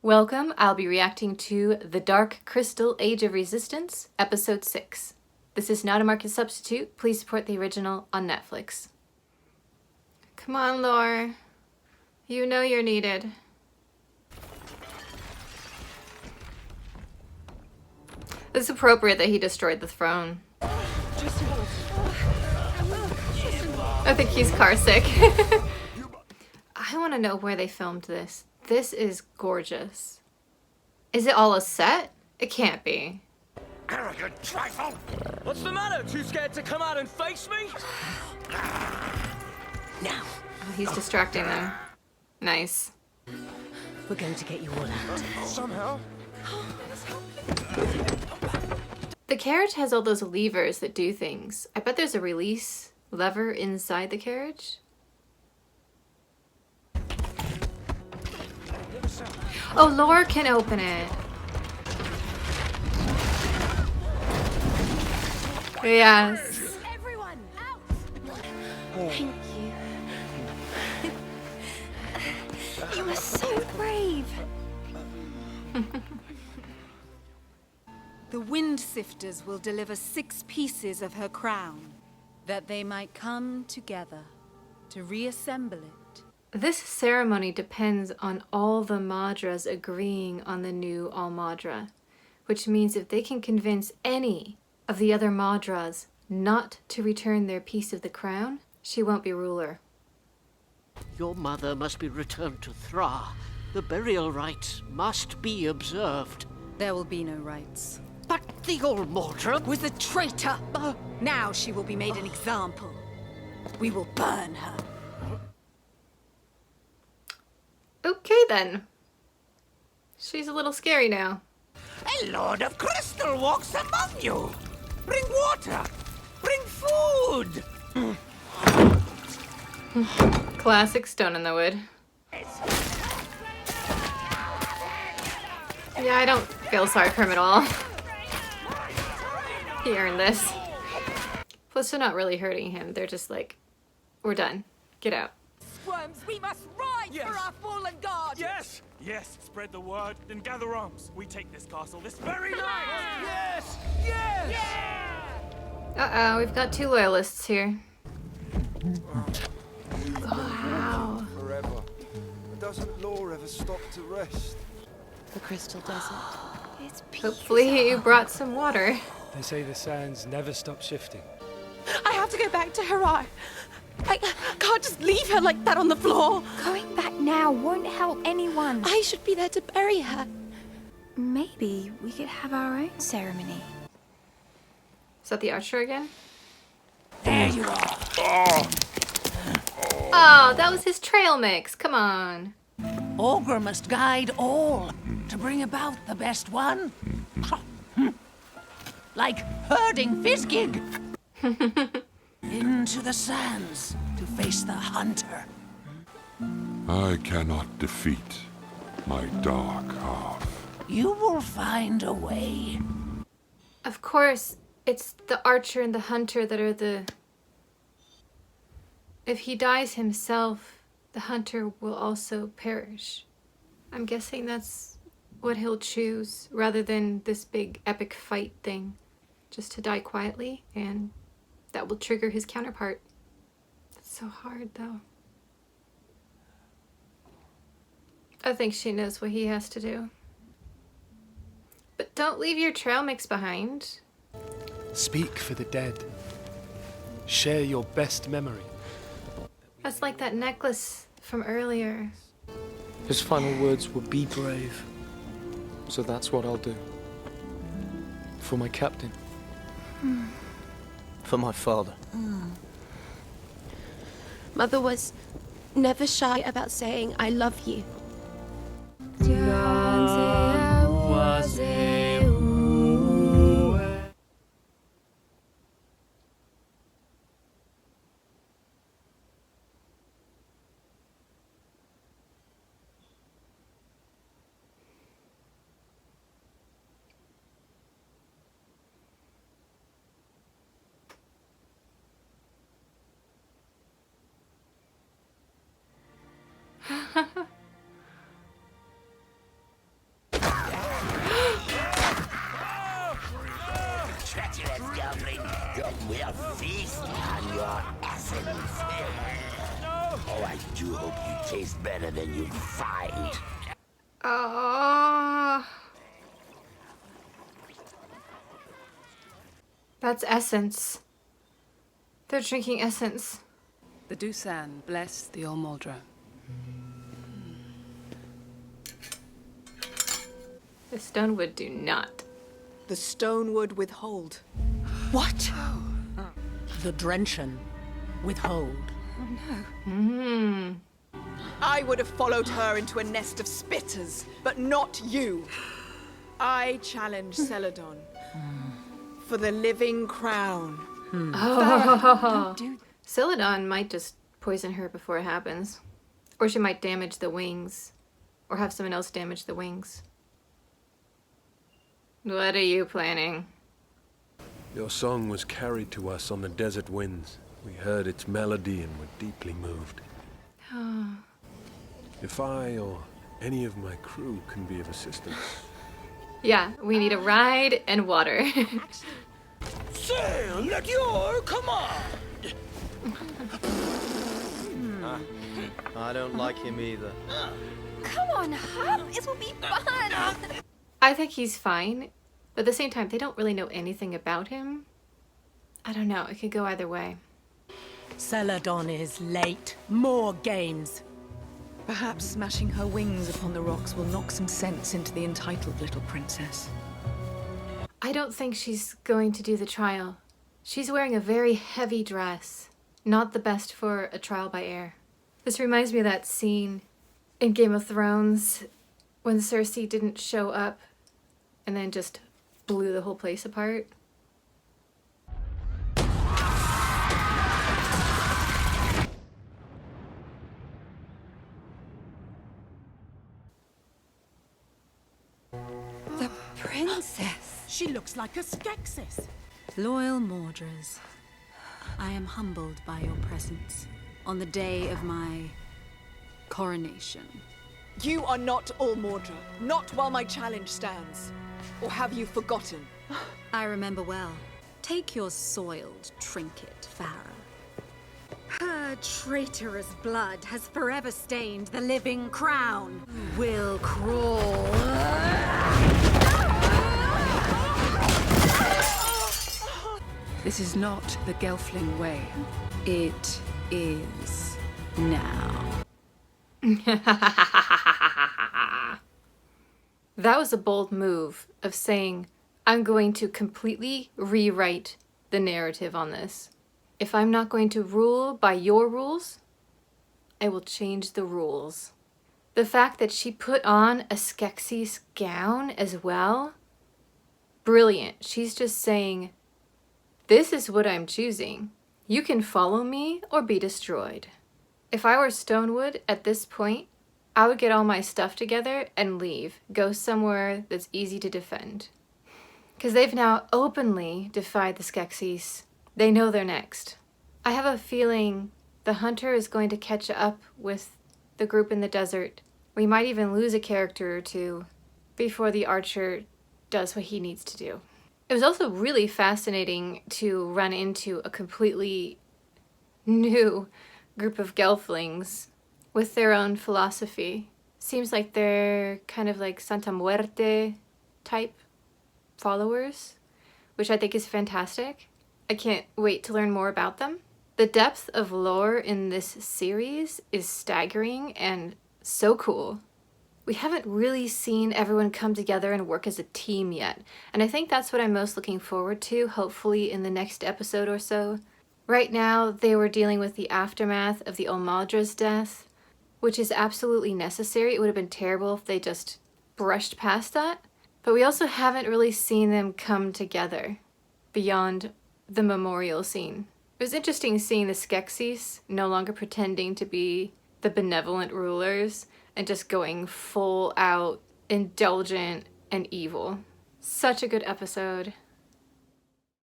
Welcome, I'll be reacting to The Dark Crystal Age of Resistance, Episode 6. This is not a market substitute. Please support the original on Netflix. Come on, Lore. You know you're needed. It's appropriate that he destroyed the throne. I think he's car sick. I want to know where they filmed this. This is gorgeous. Is it all a set? It can't be. Arrogant trifle! What's the matter? Too scared to come out and face me? Now, Oh, he's distracting them. Nice. we're going to get you all out. Somehow. The carriage has all those levers that do things. I bet there's a release lever inside the carriage. Oh, Lore can open it. Yes. Everyone, out! Thank you. You are so brave. The Wind Sifters will deliver 6 pieces of her crown, that they might come together to reassemble it. This ceremony depends on all the Madras agreeing on the new All-Madra, which means if they can convince any of the other Madras not to return their piece of the crown, she won't be ruler. Your mother must be returned to Thra. The burial rites must be observed. There will be no rights. But the All-Madra Was a traitor! Now she will be made an example. We will burn her. Okay then. She's a little scary now. A Lord of Crystal walks among you! Bring water! Bring food! Classic Stone in the Wood. Yeah, I don't feel sorry for him at all. He earned this. Plus, they're not really hurting him. They're just like, we're done. Get out. Worms, we must rise Yes. for our fallen god! Yes! Yes! Spread the word, then gather arms. We take this castle this very night! Yes! Yes! Uh-oh, we've got 2 loyalists here. Wow. Forever. But doesn't Lore ever stop to rest? The Crystal Desert. It's peaceful. Hopefully you brought some water. They say the sands never stop shifting. I have to go back to Harar. I can't just leave her like that on the floor. Going back now won't help anyone. I should be there to bury her. Maybe we could have our own ceremony. Is that the archer again? There you are! Oh, that was his trail mix. Come on. Ogre must guide all to bring about the best one. Like herding Fizzgig into the sands to face the hunter. I cannot defeat my dark half. You will find a way. Of course, it's the archer and the hunter that are the... If he dies himself, the hunter will also perish. I'm guessing that's what he'll choose, rather than this big epic fight thing. Just to die quietly, and that will trigger his counterpart. It's so hard, though. I think she knows what he has to do. But don't leave your trail mix behind. Speak for the dead. Share your best memory. That's like that necklace from earlier. His final words were, "Be brave." So that's what I'll do. For my captain. For my father. Mother was never shy about saying, "I love you." will feast on your essence. Oh, I do hope you taste better than you fight. Oh. That's essence. They're drinking essence. The Dusan bless the Olmoldra. The Stonewood do not. The Stonewood withhold. What? The Drenchen withhold. I would have followed her into a nest of spitters, but not you. I challenge Celadon for the living crown. Oh. Celadon might just poison her before it happens. Or she might damage the wings. Or have someone else damage the wings. What are you planning? Your song was carried to us on the desert winds. We heard its melody and were deeply moved. If I or any of my crew can be of assistance. Yeah, we need a ride and water. Sail at your command! I don't like him either. Come on, Hub. It will be fun. I think he's fine, but at the same time, they don't really know anything about him. I don't know, it could go either way. Celadon is late. More games. Perhaps smashing her wings upon the rocks will knock some sense into the entitled little princess. I don't think she's going to do the trial. She's wearing a very heavy dress. Not the best for a trial by air. This reminds me of that scene in Game of Thrones when Cersei didn't show up and then just blew the whole place apart. The princess. She looks like a Skeksis. Loyal Mordras, I am humbled by your presence on the day of my coronation. You are not all Mordra, not while my challenge stands. Or have you forgotten? I remember well. Take your soiled trinket, Farah. Her traitorous blood has forever stained the living crown. Will crawl. This is not the Gelfling way. It is now. That was a bold move of saying, I'm going to completely rewrite the narrative on this. If I'm not going to rule by your rules, I will change the rules. The fact that she put on a Skeksis gown as well, brilliant. She's just saying, this is what I'm choosing. You can follow me or be destroyed. If I were Stonewood at this point, I would get all my stuff together and leave. Go somewhere that's easy to defend. Because they've now openly defied the Skeksis. They know they're next. I have a feeling the hunter is going to catch up with the group in the desert. We might even lose a character or two before the archer does what he needs to do. It was also really fascinating to run into a completely new group of Gelflings with their own philosophy. Seems like they're kind of like Santa Muerte type followers, which I think is fantastic. I can't wait to learn more about them. The depth of lore in this series is staggering and so cool. We haven't really seen everyone come together and work as a team yet, and I think that's what I'm most looking forward to, hopefully in the next episode or so. Right now, they were dealing with the aftermath of the Olmaldra's death, which is absolutely necessary. It would have been terrible if they just brushed past that. But we also haven't really seen them come together beyond the memorial scene. It was interesting seeing the Skeksis no longer pretending to be the benevolent rulers and just going full out indulgent and evil. Such a good episode.